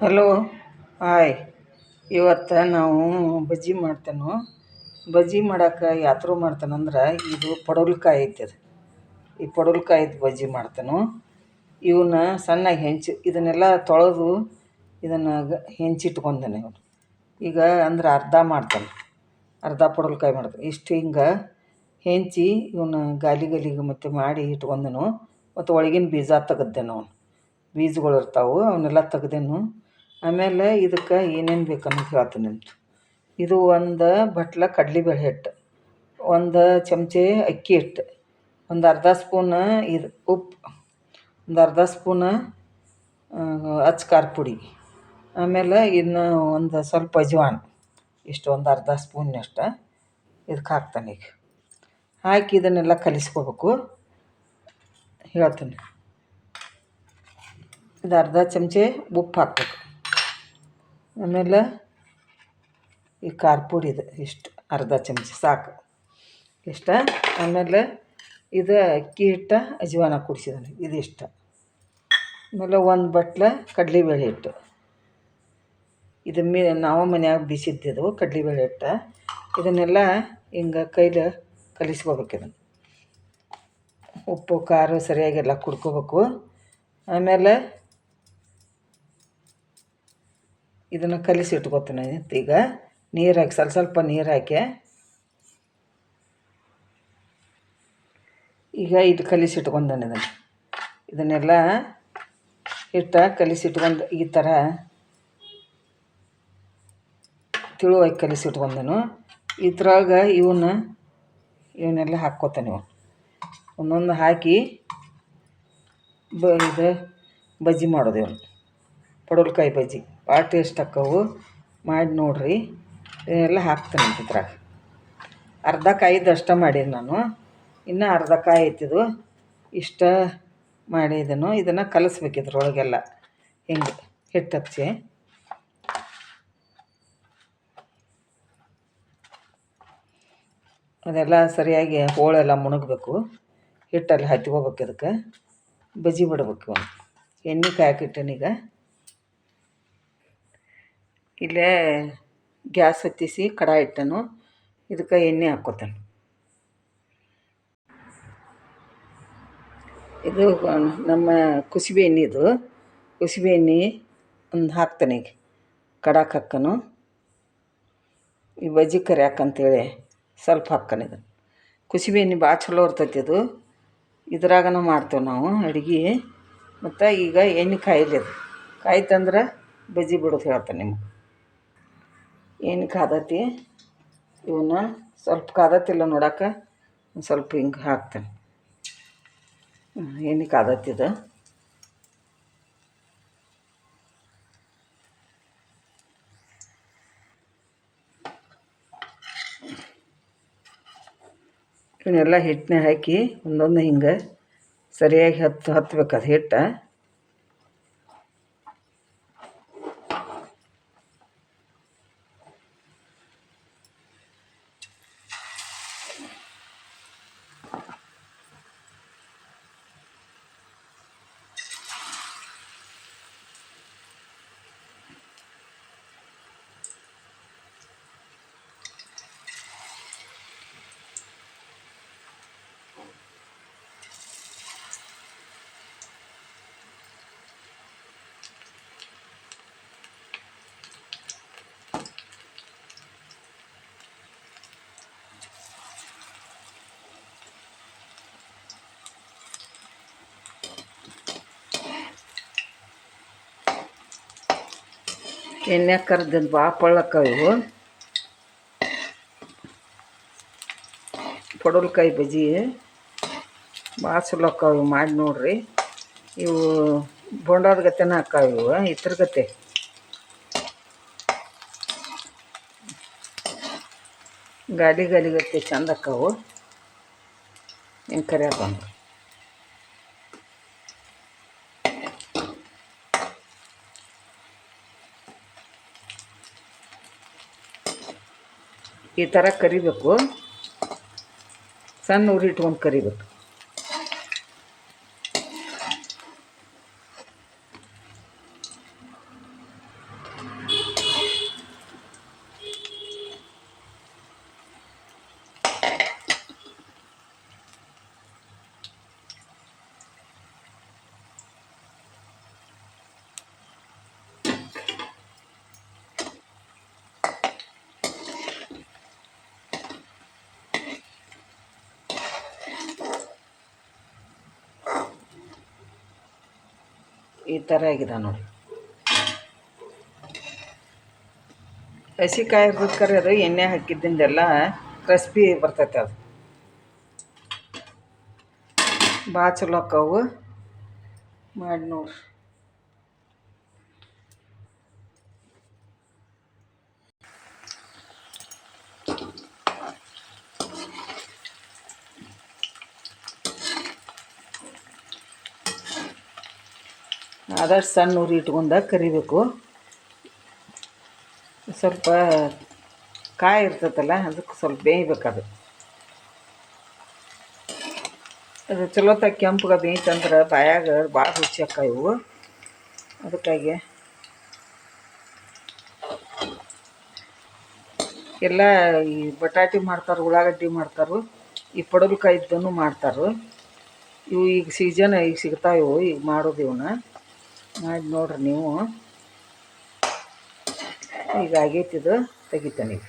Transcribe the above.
Hello hi. ಇವತ್ತು ನಾವು ಬಜ್ಜಿ ಮಾಡ್ತೇನೆ. ಬಜ್ಜಿ ಮಾಡೋಕೆ ಯಾತ್ರೆ ಮಾಡ್ತೇನೆಂದ್ರೆ ಇದು ಪಡವಲಕಾಯಿ ಐತಿ. ಅದು ಈ ಪಡವಲಕಾಯಿದು ಬಜ್ಜಿ ಮಾಡ್ತೇನೆ. ಇವನ್ನ ಸಣ್ಣಗೆ ಇದನ್ನೆಲ್ಲ ತೊಳೆದು ಇದನ್ನು ಹೆಂಚಿಟ್ಕೊಂಡೇನೆ. ಈಗ ಅಂದ್ರೆ ಅರ್ಧ ಮಾಡ್ತೇನೆ, ಅರ್ಧ ಪಡವಲಕಾಯಿ ಮಾಡ್ತೇನೆ. ಇಷ್ಟು ಹಿಂಗೆ ಹೆಂಚಿ ಇವನ್ನ ಗಾಲಿಗೆ ಮತ್ತು ಮಾಡಿ ಇಟ್ಕೊಂಡೆನು. ಮತ್ತು ಒಳಗಿನ ಬೀಜ ತೆಗೆದೇನು. ಬೀಜಗಳು ಇರ್ತಾವೆ, ಅವನ್ನೆಲ್ಲ ತೆಗ್ದೇನು. ಆಮೇಲೆ ಇದಕ್ಕೆ ಏನೇನು ಬೇಕನ್ನೋದು ಹೇಳ್ತೀನಿ ಅಂತ. ಇದು ಒಂದು ಬಟ್ಲ ಕಡಲೆಬೇಳೆ ಹಿಟ್ಟು, ಒಂದು ಚಮಚೆ ಅಕ್ಕಿ ಹಿಟ್ಟು, ಒಂದು ಅರ್ಧ ಸ್ಪೂನ ಇದು ಉಪ್ಪು, ಒಂದು ಅರ್ಧ ಸ್ಪೂನ ಅಚ್ಚ ಖಾರ ಪುಡಿ, ಆಮೇಲೆ ಇನ್ನು ಒಂದು ಸ್ವಲ್ಪ ಅಜ್ವಾನ, ಇಷ್ಟು ಒಂದು ಅರ್ಧ ಸ್ಪೂನ್ನಷ್ಟು ಇದಕ್ಕೆ ಹಾಕ್ತಾನೆ. ಈಗ ಹಾಕಿ ಇದನ್ನೆಲ್ಲ ಕಲಿಸ್ಕೋಬೇಕು. ಹೇಳ್ತೀನಿ. ಇದು ಅರ್ಧ ಚಮಚೆ ಉಪ್ಪು ಹಾಕ್ಬೇಕು. ಆಮೇಲೆ ಈ ಖಾರ ಪುಡಿ ಇದೆ ಇಷ್ಟು ಅರ್ಧ ಚಮಚೆ ಸಾಕು ಇಷ್ಟ. ಆಮೇಲೆ ಇದು ಅಕ್ಕಿ ಹಿಟ್ಟು ಅಜ್ವಾನ ಕುಡಿಸಿದ್ದಾನೆ ಇದಿಷ್ಟು. ಆಮೇಲೆ ಒಂದು ಬಟ್ಲ ಕಡಲೆಬೇಳೆ ಹಿಟ್ಟು, ಇದು ನಾವು ಮನ್ಯಾಗ ಬೀಸಿದ್ದಿದ್ದು ಕಡಲೆಬೇಳೆ ಹಿಟ್ಟು. ಇದನ್ನೆಲ್ಲ ಹಿಂಗೆ ಕೈಲಿ ಕಲಿಸ್ಕೋಬೇಕು. ಇದನ್ನು ಉಪ್ಪು ಖಾರ ಸರಿಯಾಗೆಲ್ಲ ಕುಡ್ಕೋಬೇಕು. ಆಮೇಲೆ ಇದನ್ನು ಕಲಿಸಿ ಇಟ್ಕೊತೀನಿ. ಈಗ ನೀರು ಹಾಕಿ ಸ್ವಲ್ಪ ನೀರು ಹಾಕಿ ಈಗ ಇದು ಕಲಿಸಿ ಇಟ್ಕೊಂಡಾನೆ. ಇದನ್ನೆಲ್ಲ ಹಿಟ್ಟು ಕಲಿಸಿ ಇಟ್ಕೊಂಡು ಈ ಥರ ತಿಳುವಾಗಿ ಕಲಿಸಿ ಇಟ್ಕೊಂಡನು. ಇದ್ರಾಗ ಇವನ್ನೆಲ್ಲ ಹಾಕ್ಕೋತಾನೆ. ಒಂದೊಂದು ಹಾಕಿ ಇದು ಬಜ್ಜಿ ಮಾಡೋದು. ಇವನು ಪಡವಲಕಾಯಿ ಬಜ್ಜಿ ಭಾಳ ಟೇಸ್ಟ್ ಆಕ್ಕವು. ಮಾಡಿ ನೋಡಿರಿ. ಇದನ್ನೆಲ್ಲ ಹಾಕ್ತಾನೆ ಇದ್ರಾಗ. ಅರ್ಧ ಕಾಯಿದ್ದು ಅಷ್ಟೇ ಮಾಡೀನಿ ನಾನು, ಇನ್ನೂ ಅರ್ಧ ಕಾಯಿ ಐತಿದು. ಇಷ್ಟ ಮಾಡಿದನು. ಇದನ್ನು ಕಲಿಸ್ಬೇಕು ಇದ್ರೊಳಗೆಲ್ಲ ಹಿಂಗೆ ಹಿಟ್ಟು ಹಚ್ಚಿ. ಅದೆಲ್ಲ ಸರಿಯಾಗಿ ಹೋಳೆಲ್ಲ ಮುಣಗಬೇಕು. ಹಿಟ್ಟೆಲ್ಲ ಹತ್ಕೋಬೇಕು. ಇದಕ್ಕೆ ಬಜ್ಜಿ ಬಿಡ್ಬೇಕು. ಎಣ್ಣೆ ಕಾಯಕ್ಕಿಟ್ಟನೀಗ. ಇಲ್ಲೇ ಗ್ಯಾಸ್ ಹತ್ತಿಸಿ ಕಡಾಯಿ ಇಟ್ಟನು. ಇದಕ್ಕೆ ಎಣ್ಣೆ ಹಾಕ್ಕೋತಾನೆ. ಇದು ನಮ್ಮ ಕುಸುಬೆ ಎಣ್ಣೆ. ಇದು ಕುಸುಬೆ ಎಣ್ಣೆ ಒಂದು ಹಾಕ್ತಾನೆ. ಈಗ ಕಡಾಕ್ ಹಾಕ್ಕನು. ಈ ಬಜ್ಜಿ ಕರಿಯಾಕಂತೇಳಿ ಸ್ವಲ್ಪ ಹಾಕ್ತಾನೆ. ಇದು ಕುಸುಬೆ ಎಣ್ಣೆ ಭಾಳ ಚಲೋ ಇರ್ತೈತಿ. ಇದು ಇದ್ರಾಗನ ಮಾಡ್ತೇವೆ ನಾವು ಅಡುಗೆ. ಮತ್ತು ಈಗ ಎಣ್ಣೆ ಕಾಯಿಲಿ. ಅದು ಕಾಯ್ತಂದ್ರೆ ಬಜ್ಜಿ ಬಿಡೋದು ಹೇಳ್ತಾನೆ ನಿಮ್ಗೆ. ಎಣ್ಣೆ ಕಾದತಿ. ಇವನ್ನ ಸ್ವಲ್ಪ ಕಾದತಿಲ್ಲ ನೋಡೋಕೆ ಒಂದು ಸ್ವಲ್ಪ ಹಿಂಗೆ ಹಾಕ್ತೇನೆ. ಎಣ್ಣೆ ಕಾದತ್ತಿದು. ಇವನ್ನೆಲ್ಲ ಹಿಟ್ಟನ್ನ ಹಾಕಿ ಒಂದೊಂದು ಹಿಂಗೆ ಸರಿಯಾಗಿ ಹತ್ಬೇಕು. ಅದು ಹಿಟ್ಟು ಎಣ್ಣೆ ಕರ್ದಿಂದ ಭಾಳ ಪಳ್ಳಕ್ಕವು ಇವು ಪಡವಲಕಾಯಿ ಬಜ್ಜಿ. ಭಾಳ ಚಲೋ ಅಕ್ಕಾವು. ಇವು ಮಾಡಿ ನೋಡಿರಿ. ಇವು ಬೋಂಡದ ಗತೆನ ಅಕ್ಕಾವು. ಇವು ಇದ್ರ ಗತೆ ಗಾಲಿ ಗತೆ ಚಂದ ಅಕ್ಕಾವು. ಹಿಂಗೆ ಕರಿಯಾಕ ಬಂದು ಈ ಥರ ಕರಿಬೇಕು. ಸಣ್ಣ ಉರಿ ಇಟ್ಕೊಂಡು ಕರಿಬೇಕು. ಈ ಥರ ಆಗಿದೆ ನೋಡಿ. ಹಸಿಕಾಯಿ ಇರ್ಬೇಕಾದ್ರೆ ಅದು ಎಣ್ಣೆ ಹಾಕಿದ್ದಿಂದೆಲ್ಲ ಕ್ರಿಸ್ಪಿ ಬರ್ತೈತೆ. ಅದು ಭಾಳ ಚಲೋ ಆಕ್ಕವು, ಮಾಡಿ ನೋಡ್ರಿ. ಆದಷ್ಟು ಸಣ್ಣ ಉರಿ ಇಟ್ಕೊಂಡು ಕರಿಬೇಕು. ಸ್ವಲ್ಪ ಕಾಯಿ ಇರ್ತೈತಲ್ಲ, ಅದಕ್ಕೆ ಸ್ವಲ್ಪ ಬೇಯ್ಬೇಕದು. ಅದು ಚಲೋತ್ತಾಗಿ ಕೆಂಪಗೆ ಬೇಯ್ತಂದ್ರೆ ಬಾಯಾಗ ಭಾಳ ರುಚಿ ಆಕ್ಕವು. ಅದಕ್ಕಾಗಿ ಎಲ್ಲ ಈ ಬಟಾಟೆ ಮಾಡ್ತಾರೆ, ಉಳ್ಳಾಗಡ್ಡಿ ಮಾಡ್ತಾರೆ, ಈ ಪಡವಲಕಾಯಿದ್ದೂ ಮಾಡ್ತಾರೆ. ಇವು ಈಗ ಸೀಸನ್ ಈಗ ಸಿಗ್ತಾವೆ, ಇವು ಈಗ ಮಾಡೋದು. ಇವನ್ನ ಮಾಡಿ ನೋಡ್ರಿ ನೀವು. ಈಗ ಆಗೈತಿದು, ತೆಗಿತೇನೆ ಈಗ.